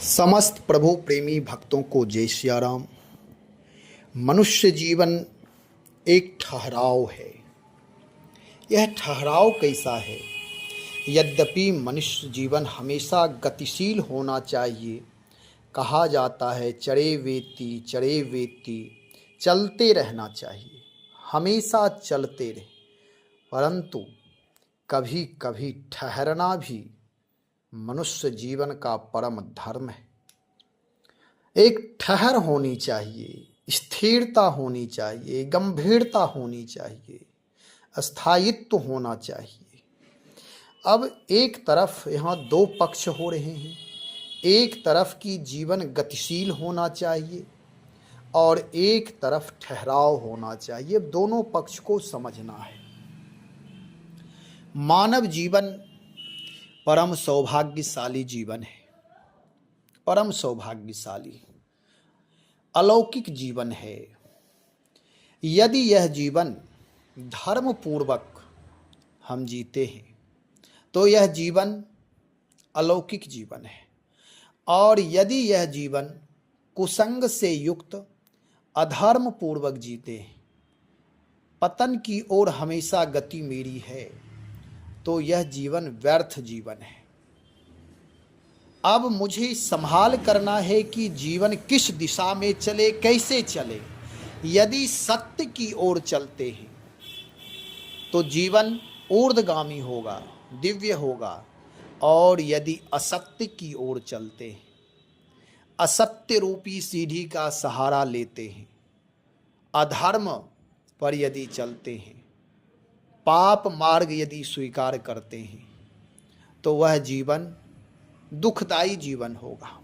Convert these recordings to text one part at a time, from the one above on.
समस्त प्रभु प्रेमी भक्तों को जय सिया राम। मनुष्य जीवन एक ठहराव है। यह ठहराव कैसा है? यद्यपि मनुष्य जीवन हमेशा गतिशील होना चाहिए। कहा जाता है चढ़े वेती चलते रहना चाहिए, हमेशा चलते रहे। परंतु कभी कभी ठहरना भी मनुष्य जीवन का परम धर्म है। एक ठहर होनी चाहिए, स्थिरता होनी चाहिए, गंभीरता होनी चाहिए, स्थायित्व होना चाहिए। अब एक तरफ यहाँ दो पक्ष हो रहे हैं। एक तरफ की जीवन गतिशील होना चाहिए और एक तरफ ठहराव होना चाहिए। दोनों पक्ष को समझना है। मानव जीवन परम सौभाग्यशाली जीवन है, परम सौभाग्यशाली अलौकिक जीवन है। यदि यह जीवन धर्म पूर्वक हम जीते हैं तो यह जीवन अलौकिक जीवन है, और यदि यह जीवन कुसंग से युक्त अधर्म पूर्वक जीते हैं, पतन की ओर हमेशा गति मेरी है, तो यह जीवन व्यर्थ जीवन है। अब मुझे संभाल करना है कि जीवन किस दिशा में चले, कैसे चले। यदि सत्य की ओर चलते हैं तो जीवन ऊर्ध्वगामी होगा, दिव्य होगा, और यदि असत्य की ओर चलते हैं, असत्य रूपी सीढ़ी का सहारा लेते हैं, अधर्म पर यदि चलते हैं, पाप मार्ग यदि स्वीकार करते हैं, तो वह जीवन दुखदायी जीवन होगा।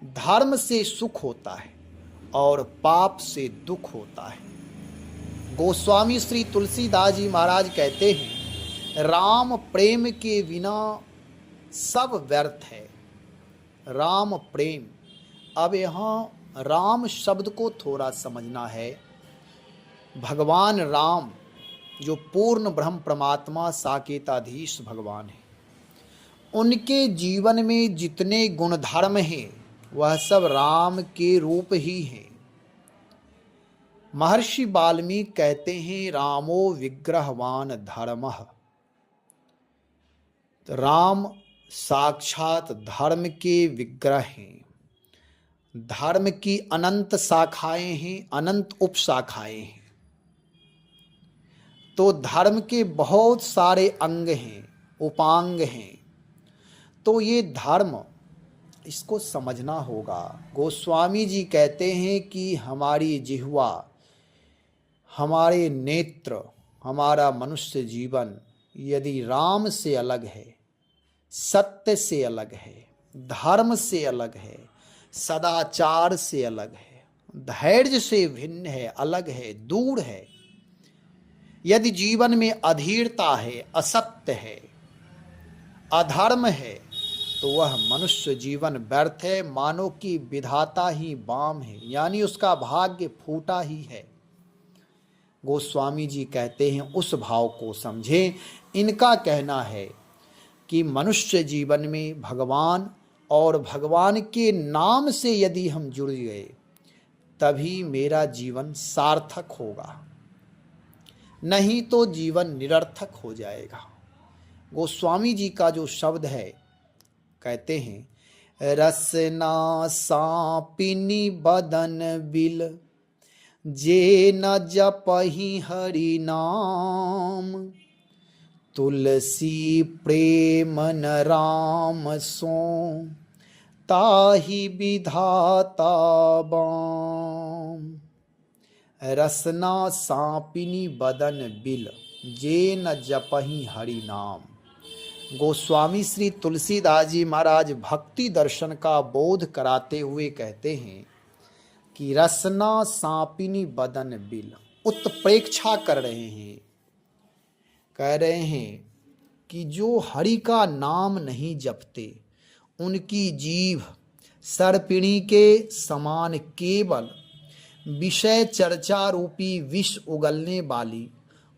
धर्म से सुख होता है और पाप से दुख होता है। गोस्वामी श्री तुलसीदास जी महाराज कहते हैं, राम प्रेम के बिना सब व्यर्थ है। राम प्रेम। अब यहाँ राम शब्द को थोड़ा समझना है। भगवान राम जो पूर्ण ब्रह्म परमात्मा साकेताधीश भगवान है, उनके जीवन में जितने गुण धर्म हैं वह सब राम के रूप ही हैं। महर्षि वाल्मीकि कहते हैं, रामो विग्रहवान धर्मः। राम साक्षात धर्म के विग्रह हैं। धर्म की अनंत शाखाएं हैं, अनंत उपशाखाएं हैं। तो धर्म के बहुत सारे अंग हैं, उपांग हैं। तो ये धर्म, इसको समझना होगा। गोस्वामी जी कहते हैं कि हमारी जिह्वा, हमारे नेत्र, हमारा मनुष्य जीवन यदि राम से अलग है, सत्य से अलग है, धर्म से अलग है, सदाचार से अलग है, धैर्य से भिन्न है, अलग है, दूर है, यदि जीवन में अधीरता है, असत्य है, अधर्म है, तो वह मनुष्य जीवन व्यर्थ है। मानो कि विधाता ही बाम है, यानी उसका भाग्य फूटा ही है। गोस्वामी जी कहते हैं उस भाव को समझें। इनका कहना है कि मनुष्य जीवन में भगवान और भगवान के नाम से यदि हम जुड़ गए तभी मेरा जीवन सार्थक होगा, नहीं तो जीवन निरर्थक हो जाएगा। गोस्वामी जी का जो शब्द है, कहते हैं, रसना सापिनी बदन बिल, जे न जपहि हरि नाम, तुलसी प्रेम न राम सो, ताहि विधाता बाम। रसना सापिनी बदन बिल, जे न जपहि हरि नाम। गोस्वामी श्री तुलसीदास जी महाराज भक्ति दर्शन का बोध कराते हुए कहते हैं कि रसना सापिनी बदन बिल, उत्प्रेक्षा कर रहे हैं, कह रहे हैं कि जो हरि का नाम नहीं जपते उनकी जीभ सर्पिणी के समान केवल विषय चर्चा रूपी विष उगलने वाली,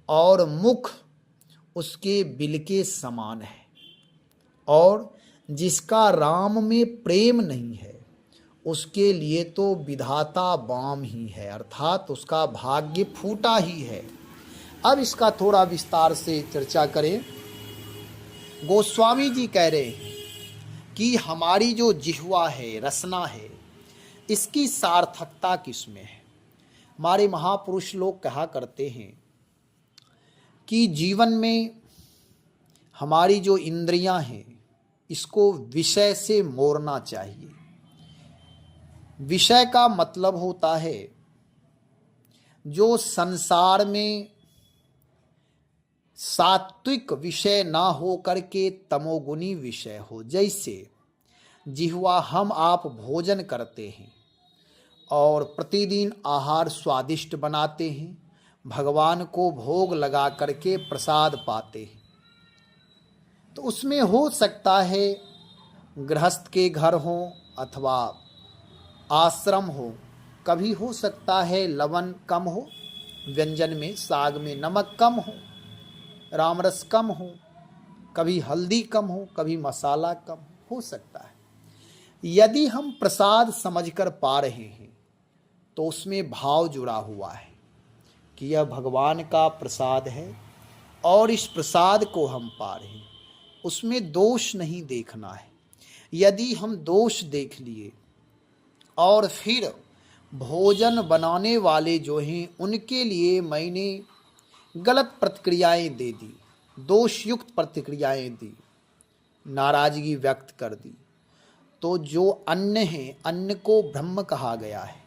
और मुख उसके बिल के समान है, और जिसका राम में प्रेम नहीं है उसके लिए तो विधाता बाम ही है, अर्थात उसका भाग्य फूटा ही है। अब इसका थोड़ा विस्तार से चर्चा करें। गोस्वामी जी कह रहे हैं कि हमारी जो जिह्वा है, रसना है, इसकी सार्थकता किसमें है। हमारे महापुरुष लोग कहा करते हैं कि जीवन में हमारी जो इंद्रियां हैं इसको विषय से मोड़ना चाहिए। विषय का मतलब होता है जो संसार में सात्विक विषय ना हो करके तमोगुनी विषय हो। जैसे जिह्वा, हम आप भोजन करते हैं और प्रतिदिन आहार स्वादिष्ट बनाते हैं, भगवान को भोग लगा करके प्रसाद पाते हैं, तो उसमें हो सकता है गृहस्थ के घर हो अथवा आश्रम हो, कभी हो सकता है लवण कम हो, व्यंजन में साग में नमक कम हो, रामरस कम हो, कभी हल्दी कम हो, कभी मसाला कम हो सकता है। यदि हम प्रसाद समझकर पा रहे हैं तो उसमें भाव जुड़ा हुआ है कि यह भगवान का प्रसाद है और इस प्रसाद को हम पा रहे हैं, उसमें दोष नहीं देखना है। यदि हम दोष देख लिए और फिर भोजन बनाने वाले जो हैं उनके लिए मैंने गलत प्रतिक्रियाएं दे दी, दोषयुक्त प्रतिक्रियाएं दी, नाराजगी व्यक्त कर दी, तो जो अन्न है, अन्न को ब्रह्म कहा गया है,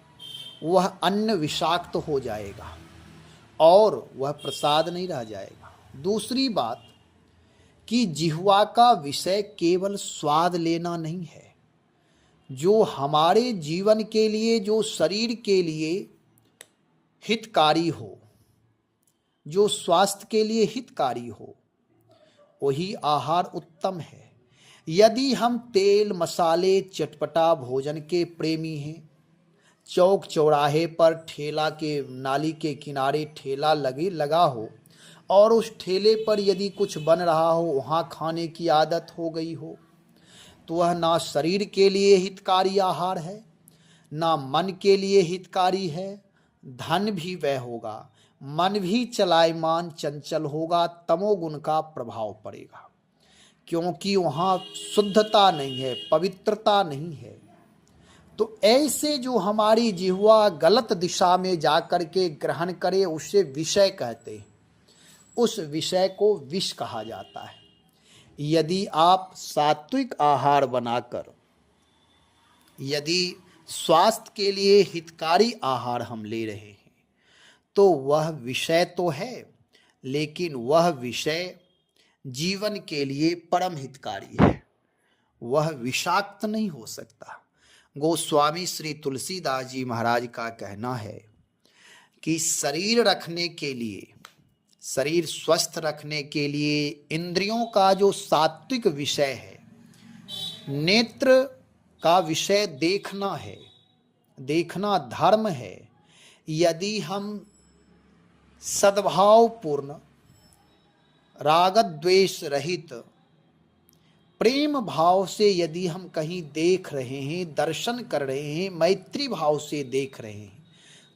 वह अन्न विषाक्त हो जाएगा और वह प्रसाद नहीं रह जाएगा। दूसरी बात कि जिह्वा का विषय केवल स्वाद लेना नहीं है, जो हमारे जीवन के लिए, जो शरीर के लिए हितकारी हो, जो स्वास्थ्य के लिए हितकारी हो, वही आहार उत्तम है। यदि हम तेल मसाले चटपटा भोजन के प्रेमी हैं, चौक चौराहे पर ठेला के, नाली के किनारे ठेला लगा हो और उस ठेले पर यदि कुछ बन रहा हो वहाँ खाने की आदत हो गई हो, तो वह ना शरीर के लिए हितकारी आहार है, ना मन के लिए हितकारी है। धन भी व्यय होगा, मन भी चलायमान चंचल होगा, तमोगुण का प्रभाव पड़ेगा, क्योंकि वहाँ शुद्धता नहीं है, पवित्रता नहीं है। तो ऐसे जो हमारी जिह्वा गलत दिशा में जाकर के ग्रहण करे उसे विषय कहते हैं, उस विषय को विष कहा जाता है। यदि आप सात्विक आहार बनाकर, यदि स्वास्थ्य के लिए हितकारी आहार हम ले रहे हैं, तो वह विषय तो है, लेकिन वह विषय जीवन के लिए परम हितकारी है, वह विषाक्त नहीं हो सकता। गोस्वामी श्री तुलसीदास जी महाराज का कहना है कि शरीर रखने के लिए, शरीर स्वस्थ रखने के लिए इंद्रियों का जो सात्विक विषय है, नेत्र का विषय देखना है, देखना धर्म है। यदि हम सद्भावपूर्ण, राग द्वेष रहित, प्रेम भाव से यदि हम कहीं देख रहे हैं, दर्शन कर रहे हैं, मैत्री भाव से देख रहे हैं,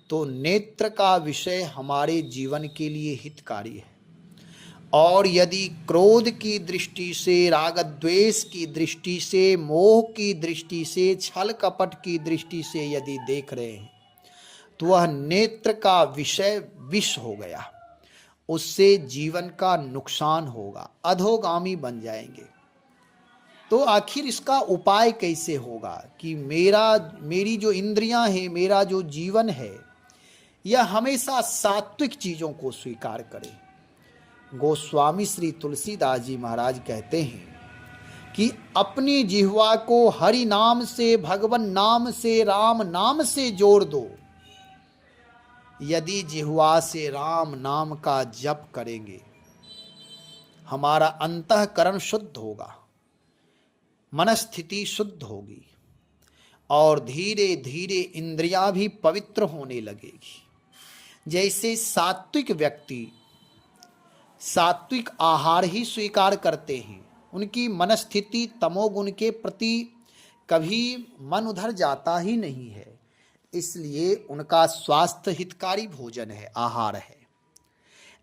तो नेत्र का विषय हमारे जीवन के लिए हितकारी है। और यदि क्रोध की दृष्टि से, राग द्वेष की दृष्टि से, मोह की दृष्टि से, छल कपट की दृष्टि से यदि देख रहे हैं, तो वह नेत्र का विषय विष हो गया, उससे जीवन का नुकसान होगा, अधोगामी बन जाएंगे। तो आखिर इसका उपाय कैसे होगा कि मेरी जो इंद्रियां हैं, मेरा जो जीवन है, यह हमेशा सात्विक चीज़ों को स्वीकार करे। गोस्वामी श्री तुलसीदास जी महाराज कहते हैं कि अपनी जिह्वा को हरि नाम से, भगवान नाम से, राम नाम से जोड़ दो। यदि जिह्वा से राम नाम का जप करेंगे, हमारा अंतःकरण शुद्ध होगा, मनस्थिति शुद्ध होगी और धीरे धीरे इंद्रियां भी पवित्र होने लगेगी। जैसे सात्विक व्यक्ति सात्विक आहार ही स्वीकार करते हैं, उनकी मनस्थिति तमोगुण के प्रति कभी मन उधर जाता ही नहीं है। इसलिए उनका स्वास्थ्य हितकारी भोजन है, आहार है।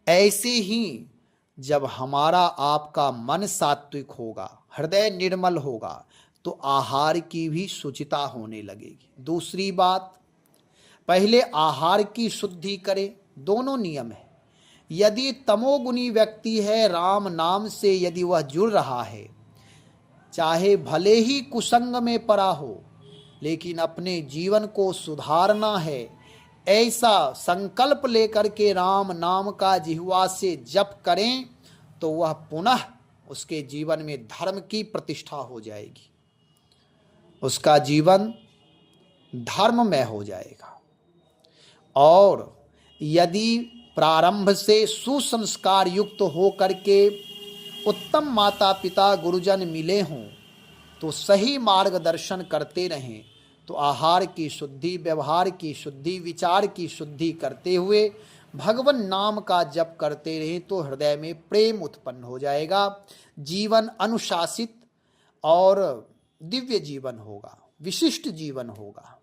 ऐसे ही जब हमारा आपका मन सात्विक होगा, हृदय निर्मल होगा, तो आहार की भी शुचिता होने लगेगी। दूसरी बात, पहले आहार की शुद्धि करें, दोनों नियम है। यदि तमोगुणी व्यक्ति है, राम नाम से यदि वह जुड़ रहा है, चाहे भले ही कुसंग में पड़ा हो, लेकिन अपने जीवन को सुधारना है, ऐसा संकल्प लेकर के राम नाम का जिह्वा से जप करें, तो वह पुनः उसके जीवन में धर्म की प्रतिष्ठा हो जाएगी, उसका जीवन धर्ममय हो जाएगा। और यदि प्रारंभ से सुसंस्कार युक्त हो करके उत्तम माता पिता गुरुजन मिले हों, तो सही मार्गदर्शन करते रहें, तो आहार की शुद्धि, व्यवहार की शुद्धि, विचार की शुद्धि करते हुए भगवान नाम का जप करते रहें, तो हृदय में प्रेम उत्पन्न हो जाएगा, जीवन अनुशासित और दिव्य जीवन होगा, विशिष्ट जीवन होगा।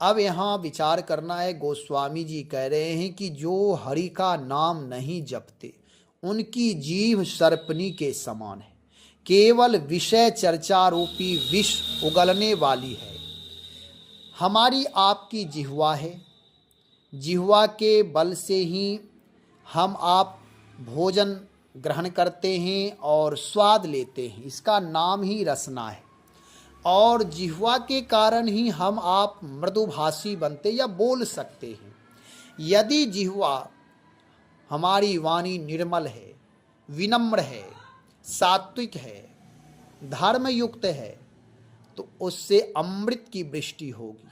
अब यहाँ विचार करना है, गोस्वामी जी कह रहे हैं कि जो हरि का नाम नहीं जपते, उनकी जीभ सर्पनी के समान है, केवल विषय चर्चा रूपी विष उगलने वाली है। हमारी आपकी जिह्वा है, जिह्वा के बल से ही हम आप भोजन ग्रहण करते हैं और स्वाद लेते हैं, इसका नाम ही रसना है। और जिह्वा के कारण ही हम आप मृदुभाषी बनते या बोल सकते हैं। यदि जिह्वा हमारी वाणी निर्मल है, विनम्र है, सात्विक है, धर्मयुक्त है, तो उससे अमृत की वृष्टि होगी।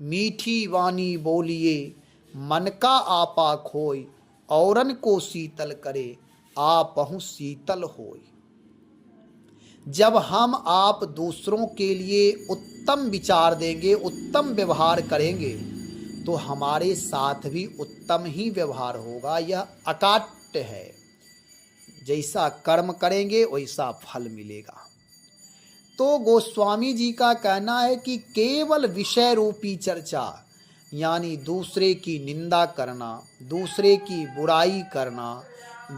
मीठी वाणी बोलिए, मन का आपा खोय, औरन को शीतल करे, आपहु शीतल होय। जब हम आप दूसरों के लिए उत्तम विचार देंगे, उत्तम व्यवहार करेंगे, तो हमारे साथ भी उत्तम ही व्यवहार होगा। यह अकाट्य है, जैसा कर्म करेंगे वैसा फल मिलेगा। तो गोस्वामी जी का कहना है कि केवल विषय रूपी चर्चा, यानी दूसरे की निंदा करना, दूसरे की बुराई करना,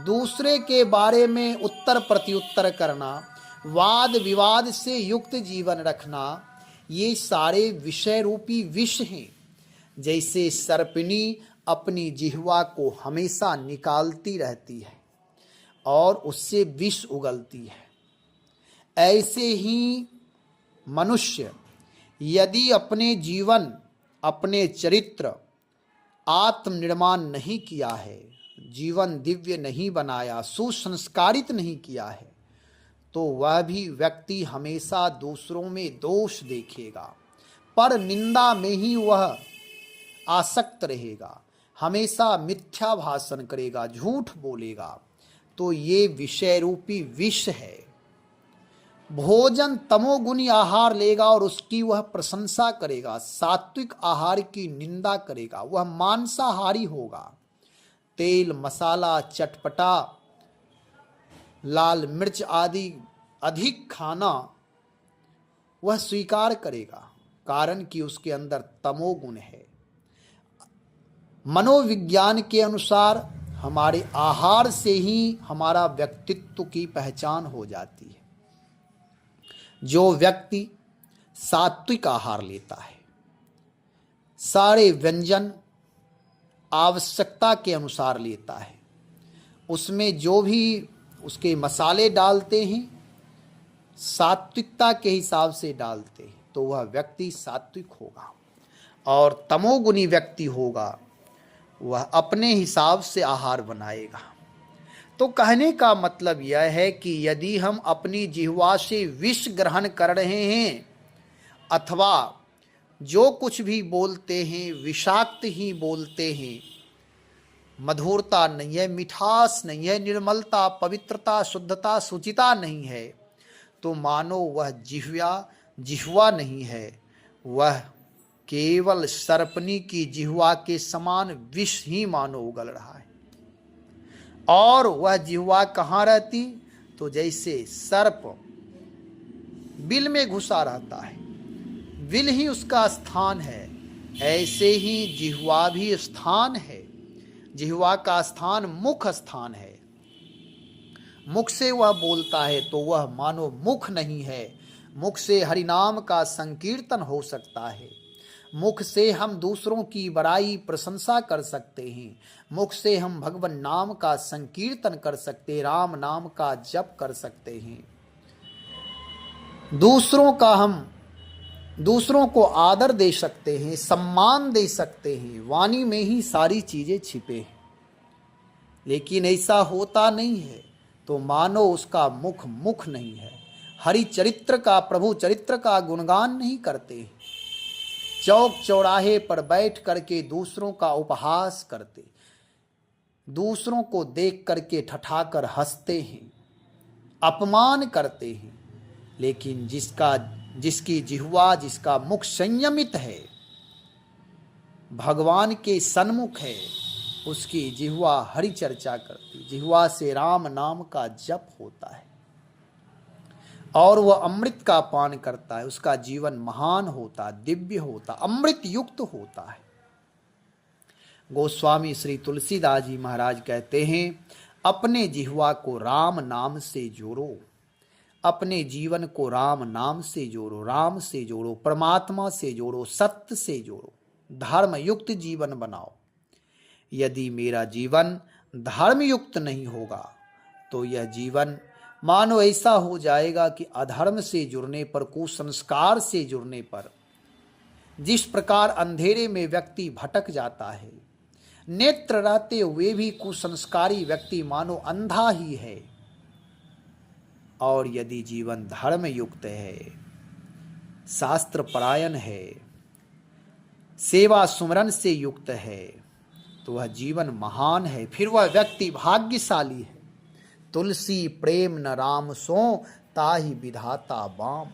दूसरे के बारे में उत्तर प्रत्युत्तर करना, वाद विवाद से युक्त जीवन रखना, ये सारे विषय रूपी विष हैं। जैसे सर्पिणी अपनी जिह्वा को हमेशा निकालती रहती है और उससे विष उगलती है, ऐसे ही मनुष्य यदि अपने जीवन, अपने चरित्र आत्मनिर्माण नहीं किया है, जीवन दिव्य नहीं बनाया, सुसंस्कारित नहीं किया है, तो वह भी व्यक्ति हमेशा दूसरों में दोष देखेगा, पर निंदा में ही वह आसक्त रहेगा, हमेशा मिथ्या भाषण करेगा, झूठ बोलेगा। तो ये विषय रूपी विष है। भोजन तमोगुणी आहार लेगा और उसकी वह प्रशंसा करेगा, सात्विक आहार की निंदा करेगा, वह मांसाहारी होगा। तेल मसाला, चटपटा, लाल मिर्च आदि अधिक खाना वह स्वीकार करेगा, कारण कि उसके अंदर तमोगुण है। मनोविज्ञान के अनुसार हमारे आहार से ही हमारा व्यक्तित्व की पहचान हो जाती है। जो व्यक्ति सात्विक आहार लेता है, सारे व्यंजन आवश्यकता के अनुसार लेता है, उसमें जो भी उसके मसाले डालते हैं सात्विकता के हिसाब से डालते हैं, तो वह व्यक्ति सात्विक होगा। और तमोगुणी व्यक्ति होगा, वह अपने हिसाब से आहार बनाएगा। तो कहने का मतलब यह है कि यदि हम अपनी जिह्वा से विष ग्रहण कर रहे हैं, अथवा जो कुछ भी बोलते हैं विषाक्त ही बोलते हैं, मधुरता नहीं है, मिठास नहीं है, निर्मलता, पवित्रता, शुद्धता, शुचिता नहीं है, तो मानो वह जिह्वा नहीं है, वह केवल सर्पनी की जिह्वा के समान विष ही मानो उगल रहा है। और वह जिह्वा कहाँ रहती? तो जैसे सर्प बिल में घुसा रहता है, बिल ही उसका स्थान है, ऐसे ही जिह्वा भी स्थान है। जिह्वा का स्थान मुख स्थान है। मुख से वह बोलता है तो वह मानो मुख नहीं है। मुख से हरिनाम का संकीर्तन हो सकता है। मुख से हम दूसरों की बड़ाई प्रशंसा कर सकते हैं। मुख से हम भगवान नाम का संकीर्तन कर सकते, राम नाम का जप कर सकते हैं। दूसरों को आदर दे सकते हैं, सम्मान दे सकते हैं। वाणी में ही सारी चीजें छिपे हैं। लेकिन ऐसा होता नहीं है तो मानो उसका मुख मुख नहीं है। हरि चरित्र का, प्रभु चरित्र का गुणगान नहीं करते। चौक चौराहे पर बैठ करके दूसरों का उपहास करते, दूसरों को देख करके ठठाकर हंसते हैं, अपमान करते हैं। लेकिन जिसकी जिह्वा, जिसका मुख संयमित है, भगवान के सन्मुख है, उसकी जिह्वा हरि चर्चा करती, जिह्वा से राम नाम का जप होता है और वह अमृत का पान करता है। उसका जीवन महान होता, दिव्य होता, अमृत युक्त होता है। गोस्वामी श्री तुलसीदास जी महाराज कहते हैं, अपने जिह्वा को राम नाम से जोड़ो, अपने जीवन को राम नाम से जोड़ो, राम से जोड़ो, परमात्मा से जोड़ो, सत्य से जोड़ो, धर्म युक्त जीवन बनाओ। यदि मेरा जीवन धर्म युक्त नहीं होगा तो यह जीवन मानो ऐसा हो जाएगा कि अधर्म से जुड़ने पर, कुसंस्कार से जुड़ने पर, जिस प्रकार अंधेरे में व्यक्ति भटक जाता है, नेत्र रहते हुए भी कुसंस्कारी व्यक्ति मानो अंधा ही है। और यदि जीवन धर्म युक्त है, शास्त्र परायण है, सेवा सुमरन से युक्त है, तो वह जीवन महान है। फिर वह व्यक्ति भाग्यशाली है। तुलसी प्रेम न राम सो, ताहि विधाता बाम।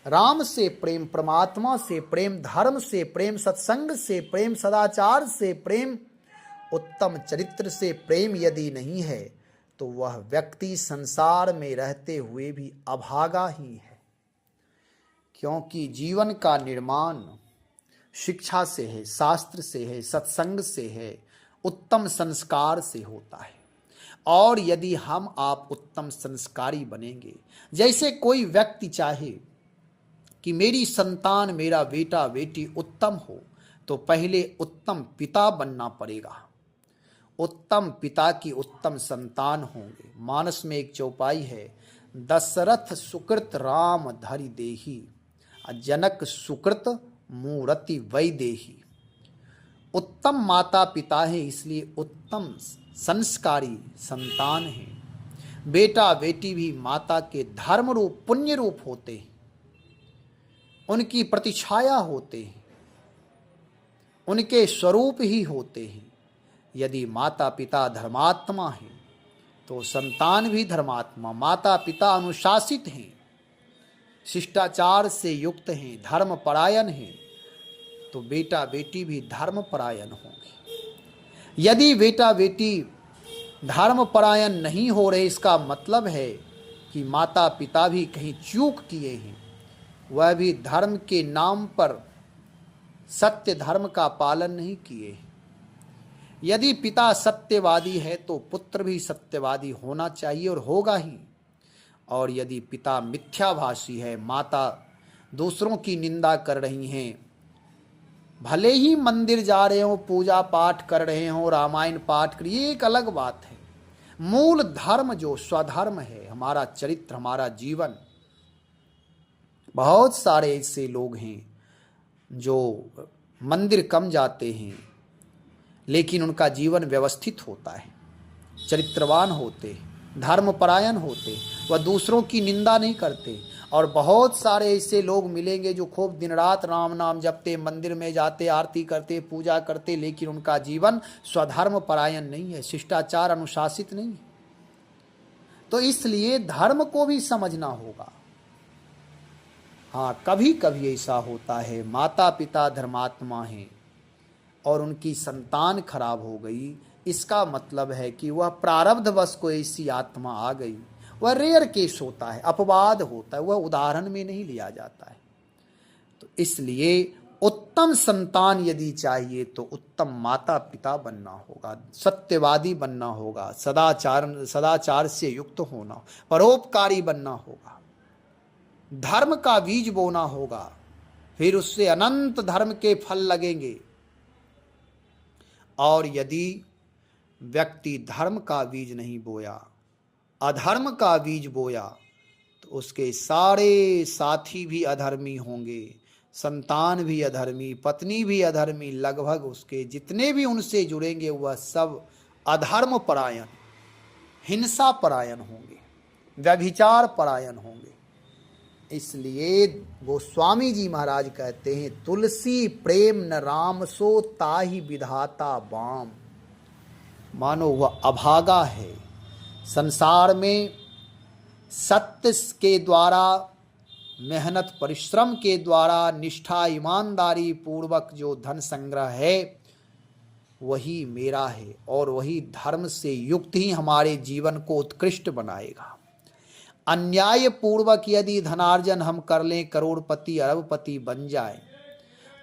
राम से प्रेम, परमात्मा से प्रेम, धर्म से प्रेम, सत्संग से प्रेम, सदाचार से प्रेम, उत्तम चरित्र से प्रेम यदि नहीं है तो वह व्यक्ति संसार में रहते हुए भी अभागा ही है। क्योंकि जीवन का निर्माण शिक्षा से है, शास्त्र से है, सत्संग से है, उत्तम संस्कार से होता है। और यदि हम आप उत्तम संस्कारी बनेंगे, जैसे कोई व्यक्ति चाहे कि मेरी संतान, मेरा बेटा बेटी उत्तम हो, तो पहले उत्तम पिता बनना पड़ेगा। उत्तम पिता की उत्तम संतान होंगे। मानस में एक चौपाई है, दशरथ सुकृत राम धरि देही, जनक सुकृत मूर्ति वैदेही। उत्तम माता पिता है, इसलिए उत्तम संस्कारी संतान है। बेटा बेटी भी माता के धर्म रूप, पुण्य रूप होते हैं, उनकी प्रतिछाया होते हैं, उनके स्वरूप ही होते हैं। यदि माता पिता धर्मात्मा हैं तो संतान भी धर्मात्मा। माता पिता अनुशासित हैं, शिष्टाचार से युक्त हैं, धर्म परायण हैं, तो बेटा बेटी भी धर्म परायण होंगे। यदि बेटा बेटी धर्म परायण नहीं हो रहे, इसका मतलब है कि माता पिता भी कहीं चूक किए हैं। वह भी धर्म के नाम पर सत्य धर्म का पालन नहीं किए हैं। यदि पिता सत्यवादी है तो पुत्र भी सत्यवादी होना चाहिए और होगा ही। और यदि पिता मिथ्याभाषी है, माता दूसरों की निंदा कर रही हैं, भले ही मंदिर जा रहे हो, पूजा पाठ कर रहे हो, रामायण पाठ कर, ये एक अलग बात है। मूल धर्म जो स्वधर्म है, हमारा चरित्र, हमारा जीवन। बहुत सारे ऐसे लोग हैं जो मंदिर कम जाते हैं लेकिन उनका जीवन व्यवस्थित होता है, चरित्रवान होते, धर्मपरायण होते, वह दूसरों की निंदा नहीं करते। और बहुत सारे ऐसे लोग मिलेंगे जो खूब दिन रात राम नाम जपते, मंदिर में जाते, आरती करते, पूजा करते, लेकिन उनका जीवन स्वधर्म परायण नहीं है, शिष्टाचार अनुशासित नहीं है। तो इसलिए धर्म को भी समझना होगा। हाँ, कभी कभी ऐसा होता है, माता पिता धर्मात्मा हैं और उनकी संतान खराब हो गई, इसका मतलब है कि वह प्रारब्धवश को ऐसी आत्मा आ गई, वह रेयर केस होता है, अपवाद होता है, वह उदाहरण में नहीं लिया जाता है। तो इसलिए उत्तम संतान यदि चाहिए तो उत्तम माता पिता बनना होगा, सत्यवादी बनना होगा, सदाचार से युक्त होना, परोपकारी बनना होगा, धर्म का बीज बोना होगा, फिर उससे अनंत धर्म के फल लगेंगे। और यदि व्यक्ति धर्म का बीज नहीं बोया, अधर्म का बीज बोया, तो उसके सारे साथी भी अधर्मी होंगे, संतान भी अधर्मी, पत्नी भी अधर्मी, लगभग उसके जितने भी उनसे जुड़ेंगे वह सब अधर्म परायण, हिंसा परायण होंगे, व्यभिचार परायण होंगे। इसलिए गोस्वामी जी महाराज कहते हैं, तुलसी प्रेम न राम सो ताहि विधाता बाम। मानो वह अभागा है, संसार में सत्य के द्वारा, मेहनत परिश्रम के द्वारा, निष्ठा ईमानदारी पूर्वक जो धन संग्रह है वही मेरा है, और वही धर्म से युक्त ही हमारे जीवन को उत्कृष्ट बनाएगा। अन्याय पूर्वक यदि धनार्जन हम कर लें, करोड़पति अरबपति बन जाए,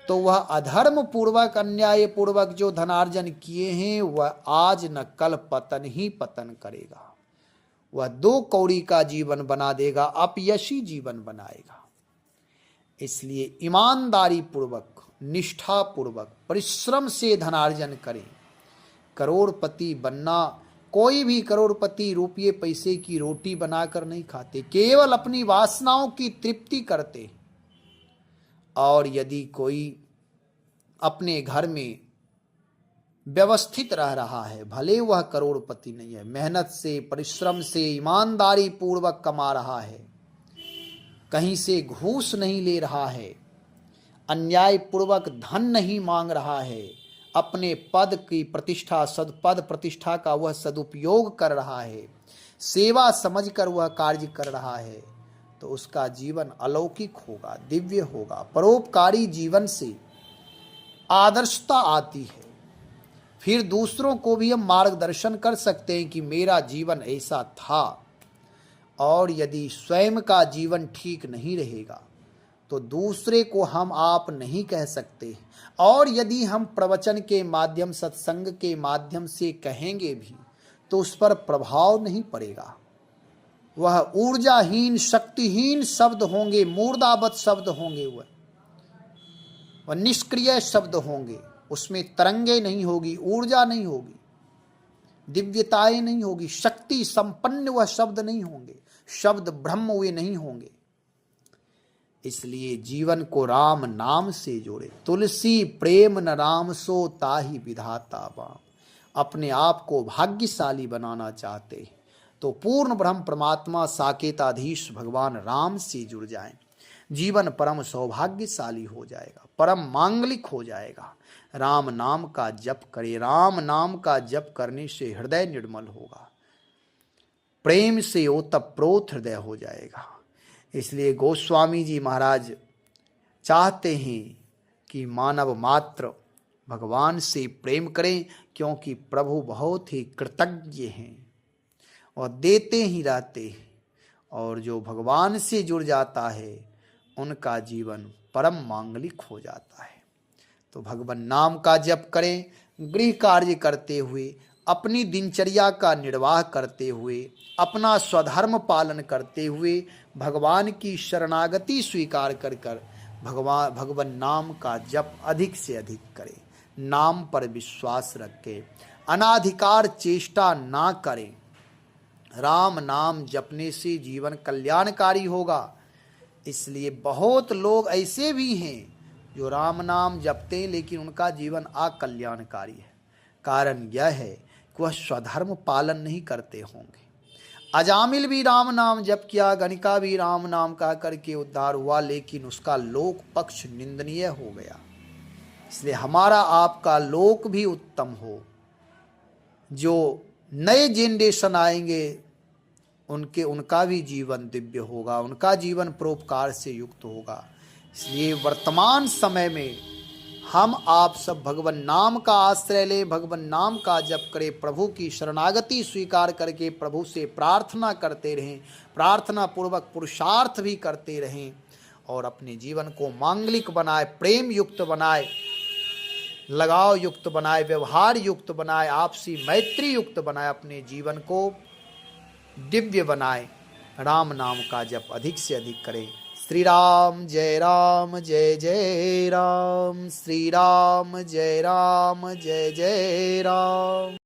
तो वह अधर्म पूर्वक अन्याय पूर्वक जो धनार्जन किए हैं वह आज न कल पतन ही पतन करेगा, वह 2 कौड़ी का जीवन बना देगा, अपयशी जीवन बनाएगा। इसलिए ईमानदारी पूर्वक, निष्ठा पूर्वक, परिश्रम से धनार्जन करें। करोड़पति बनना, कोई भी करोड़पति रुपये पैसे की रोटी बनाकर नहीं खाते, केवल अपनी वासनाओं की तृप्ति करते। और यदि कोई अपने घर में व्यवस्थित रह रहा है, भले वह करोड़पति नहीं है, मेहनत से, परिश्रम से, ईमानदारी पूर्वक कमा रहा है, कहीं से घूस नहीं ले रहा है, अन्याय पूर्वक धन नहीं मांग रहा है, अपने पद की प्रतिष्ठा, सदपद प्रतिष्ठा का वह सदुपयोग कर रहा है, सेवा समझकर वह कार्य कर रहा है, तो उसका जीवन अलौकिक होगा, दिव्य होगा। परोपकारी जीवन से आदर्शता आती है, फिर दूसरों को भी हम मार्गदर्शन कर सकते हैं कि मेरा जीवन ऐसा था। और यदि स्वयं का जीवन ठीक नहीं रहेगा तो दूसरे को हम आप नहीं कह सकते, और यदि हम प्रवचन के माध्यम, सत्संग के माध्यम से कहेंगे भी तो उस पर प्रभाव नहीं पड़ेगा। वह ऊर्जाहीन, शक्तिहीन शब्द होंगे, मूर्दावत शब्द होंगे, वह निष्क्रिय शब्द होंगे, उसमें तरंगे नहीं होगी, ऊर्जा नहीं होगी, दिव्यताएं नहीं होगी, शक्ति संपन्न वह शब्द नहीं होंगे, शब्द ब्रह्म हुए नहीं होंगे। इसलिए जीवन को राम नाम से जोड़े। तुलसी प्रेम न राम सो ताहि विधाता बाम। अपने आप को भाग्यशाली बनाना चाहते हैं तो पूर्ण ब्रह्म परमात्मा साकेताधीश भगवान राम से जुड़ जाएं, जीवन परम सौभाग्यशाली हो जाएगा, परम मांगलिक हो जाएगा। राम नाम का जप करे, राम नाम का जप करने से हृदय निर्मल होगा, प्रेम से ओतप्रोत हृदय हो जाएगा। इसलिए गोस्वामी जी महाराज चाहते हैं कि मानव मात्र भगवान से प्रेम करें, क्योंकि प्रभु बहुत ही कृतज्ञ हैं और देते ही रहते हैं, और जो भगवान से जुड़ जाता है उनका जीवन परम मांगलिक हो जाता है। तो भगवान नाम का जप करें, गृह कार्य करते हुए, अपनी दिनचर्या का निर्वाह करते हुए, अपना स्वधर्म पालन करते हुए, भगवान की शरणागति स्वीकार कर भगवान नाम का जप अधिक से अधिक करें, नाम पर विश्वास रखें, अनाधिकार चेष्टा ना करें। राम नाम जपने से जीवन कल्याणकारी होगा। इसलिए बहुत लोग ऐसे भी हैं जो राम नाम जपते हैं लेकिन उनका जीवन अकल्याणकारी है। कारण यह है कि वह स्वधर्म पालन नहीं करते होंगे। अजामिल भी राम नाम जप किया, गणिका भी राम नाम कह करके उद्धार हुआ, लेकिन उसका लोक पक्ष निंदनीय हो गया। इसलिए हमारा आपका लोक भी उत्तम हो, जो नए जनरेशन आएंगे उनका भी जीवन दिव्य होगा, उनका जीवन परोपकार से युक्त होगा। इसलिए वर्तमान समय में हम आप सब भगवान नाम का आश्रय लें, भगवान नाम का जप करें, प्रभु की शरणागति स्वीकार करके प्रभु से प्रार्थना करते रहें, प्रार्थना पूर्वक पुरुषार्थ भी करते रहें और अपने जीवन को मांगलिक बनाए, प्रेम युक्त बनाए, लगाव युक्त बनाए, व्यवहार युक्त बनाए, आपसी मैत्री युक्त बनाए, अपने जीवन को दिव्य बनाए। राम नाम का जप अधिक से अधिक करें। श्री राम जय राम जय जय राम, श्री राम जय राम जय जय राम।